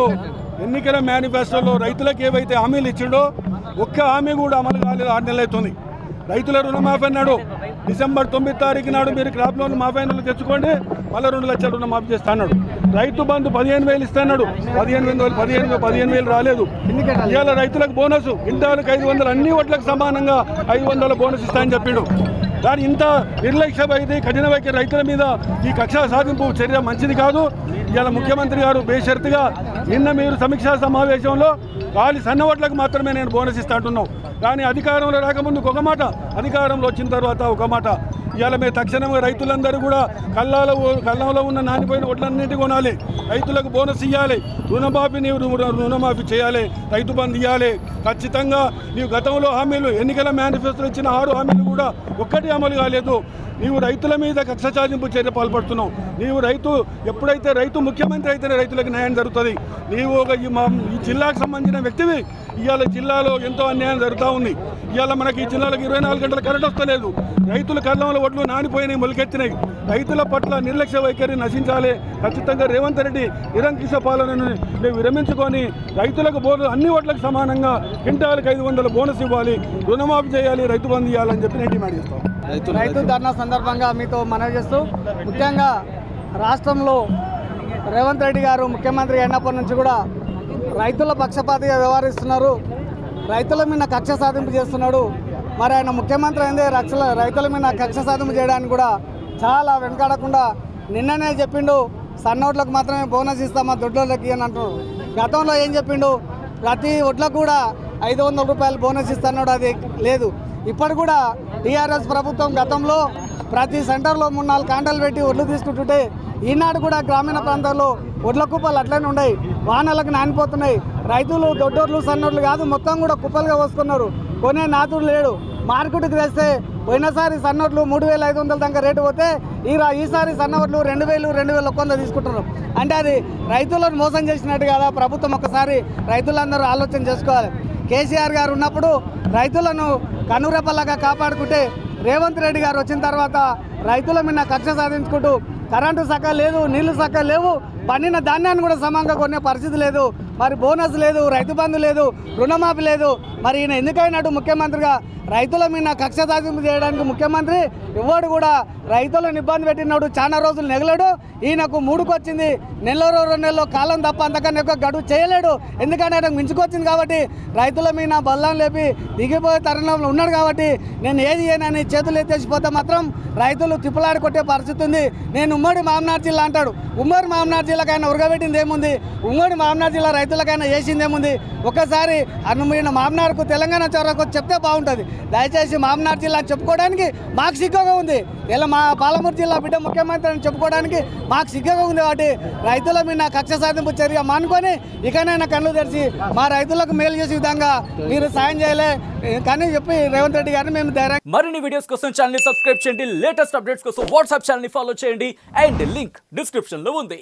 ఈరోజు ఎన్నికల మేనిఫెస్టోలో రైతులకు ఏవైతే హామీలు ఇచ్చిండో ఒక్క హామీ కూడా అమలు కాలేదు. 6 నెలలు అవుతుంది. రైతుల రుణమాఫీ అన్నాడు. డిసెంబర్ 9 తారీఖు నాడు మీరు క్రాప్ లోన్ మాఫీ తెచ్చుకోండి, మళ్ళీ 2 లక్షల రుణమాఫీ చేస్తా అన్నాడు. రైతు బంధు 15,000 ఇస్తాడు. 15,000 రాలేదు. ఇవాళ రైతులకు బోనస్ క్వింటాలకు 500, అన్ని ఓట్లకు సమానంగా 500 బోనస్ ఇస్తా అని చెప్పిండు. దాని ఇంత నిర్లక్ష్యమైంది కఠిన వైఖరి రైతుల మీద ఈ కక్ష సాధింపు చర్య మంచిది కాదు. ఇవాళ ముఖ్యమంత్రి గారు బేషరతుగా నిన్న మీరు సమీక్షా సమావేశంలో ఖాళీ సన్న ఓట్లకు మాత్రమే నేను బోనస్ ఇస్తా అంటున్నాం. కానీ అధికారంలో రాకముందుకు ఒక మాట, అధికారంలో వచ్చిన తర్వాత ఒక మాట. ఇవాళ మేము తక్షణంగా రైతులందరూ కూడా కళ్ళంలో ఉన్న నానిపోయిన ఓట్లన్నింటి కొనాలి, రైతులకు బోనస్ ఇవ్వాలి, రుణమాఫీ చేయాలి, రైతు బంధు ఇవ్వాలి. ఖచ్చితంగా నీవు గతంలో హామీలు ఎన్నికల మేనిఫెస్టోలో ఇచ్చిన 6 హామీలు కూడా ఒక్కటి అమలు కాలేదు. నీవు రైతుల మీద కక్ష సాధింపు చర్య పాల్పడుతున్నావు. నీవు ఎప్పుడైతే రైతు ముఖ్యమంత్రి అయితేనే రైతులకు న్యాయం జరుగుతుంది. నీవు ఈ జిల్లాకు సంబంధించిన వ్యక్తివి. ఇవాళ జిల్లాలో ఎంతో అన్యాయం జరుగుతూ ఉంది. ఇవాళ మనకి ఈ జిల్లాలకు 24 గంటల కరెంట్ వస్తలేదు. రైతుల కళ్ళంలో ఒడ్లు నానిపోయినాయి, మొలకెత్తినాయి. రైతుల పట్ల నిర్లక్ష్య వైఖరి నశించాలి. ఖచ్చితంగా రేవంత్ రెడ్డి నిరంకుశ పాలనను విరమించుకొని రైతులకు అన్ని ఓట్లకు సమానంగా క్వింటాలకు 500 బోనస్ ఇవ్వాలి, రుణమాఫీ చేయాలి, రైతు బంధు ఇవ్వాలని చెప్పి నేను డిమాండ్ చేస్తాను. రైతు ధర్నా సందర్భంగా మీతో మనవి చేస్తూ, ముఖ్యంగా రాష్ట్రంలో రేవంత్ రెడ్డి గారు ముఖ్యమంత్రి అయినప్పటి నుంచి కూడా రైతుల పక్షపాతిగా వ్యవహరిస్తున్నారు. రైతుల మీద కక్ష సాధింపు చేస్తున్నాడు. మరి ఆయన ముఖ్యమంత్రి అయిందే రైతుల మీద కక్ష సాధింపు చేయడానికి కూడా చాలా వెనకాడకుండా నిన్ననే చెప్పిండు, సన్నోట్లకు మాత్రమే బోనస్ ఇస్తామా, దొడ్లోళ్ళకి అని అంటున్నారు. గతంలో ఏం చెప్పిండు, ప్రతి ఒడ్లకు కూడా 500 రూపాయలు బోనస్ ఇస్తున్నాడు, అది లేదు. ఇప్పుడు కూడా టీఆర్ఎస్ ప్రభుత్వం గతంలో ప్రతి సెంటర్లో 3-4 కాంటలు పెట్టి ఒడ్లు తీసుకుంటుంటే ఈనాడు కూడా గ్రామీణ ప్రాంతాల్లో ఒడ్ల కుప్పలు అట్లనే ఉన్నాయి, వానలకు నానిపోతున్నాయి. రైతులు దొడ్డోర్లు సన్నోర్లు కాదు, మొత్తం కూడా కుప్పలుగా వస్తున్నారు. కొనే నాతుడు లేడు. మార్కెట్కి తెస్తే పోయినసారి సన్నోట్లు 3,500 దాకా రేటు పోతే ఈసారి సన్నోట్లు 2,000, 2,100 తీసుకుంటున్నారు. అంటే అది రైతులను మోసం చేసినట్టు కదా. ప్రభుత్వం ఒక్కసారి రైతులందరూ ఆలోచన చేసుకోవాలి. కేసీఆర్ గారు ఉన్నప్పుడు రైతులను కనురెప్పలాగా కాపాడుకుంటే రేవంత్ రెడ్డి గారు వచ్చిన తర్వాత రైతుల మీద కక్ష సాధించుకుంటూ కరెంటు సక్క లేదు, నీళ్లు సక్క లేవు, పండిన ధాన్యాన్ని కూడా సమంగా కొనే పరిస్థితి లేదు. మరి బోనస్ లేదు, రైతు బంధు లేదు, రుణమాఫీ లేదు. మరి ఈయన ఎందుకైనట్టు ముఖ్యమంత్రిగా రైతుల మీద కక్ష సాధింపు చేయడానికి ముఖ్యమంత్రి ఎవడు కూడా రైతులను ఇబ్బంది పెట్టినాడు. చాలా రోజులు నెగలేడు. ఈయనకు 3కు వచ్చింది, 1-2 నెలల్లో కాలం తప్ప అంతకన్నా ఎక్కువ గడువు చేయలేడు. ఎందుకంటే ఆయనకు మించుకొచ్చింది కాబట్టి రైతుల మీద బల్లం లేపి దిగిపోయే తరుణంలో ఉన్నాడు కాబట్టి నేను ఏది చేయనని చేతులు ఎత్తేసిపోతే మాత్రం రైతులు తిప్పలాడి కొట్టే పరిస్థితి ఉంది. నేను ఉమ్మడి మామనార్ జిల్లా అంటాడు. ఉమ్మడి మామనార్ జిల్లాకైనా ఉరగబెట్టింది ఏముంది? ఉమ్మడి మామనార్ జిల్లా రైతులకైనా చేసింది ఏముంది? ఒకసారి అనుమైన మామనార్కు తెలంగాణ చౌరకు చెప్తే బాగుంటుంది. దయచేసి మామనార్ జిల్లా చెప్పుకోవడానికి మాకు సిగ్గుగా ఉంది. ఇలా మా పాలమూరు జిల్లా బిడ్డ ముఖ్యమంత్రి అని చెప్పుకోవడానికి మాకు సిగ్గుగా ఉంది. కాబట్టి రైతుల మీద కక్ష సాధింపు చర్య మానుకొని ఇకనైనా కళ్ళు తెరిచి మా రైతులకు మేలు చేసే విధంగా మీరు సాయం చేయలే కానీ చెప్పి రేవంత్ రెడ్డి గారిని మేము ధైర్యం. మరిన్ని వీడియోస్ కోసం ఛానల్ ని సబ్స్క్రైబ్ చేయండి, లేటెస్ట్ అప్డేట్స్ కోసం వాట్సాప్ ఛానల్ ని ఫాలో చేయండి అండ్ లింక్ డిస్క్రిప్షన్ లో ఉంది.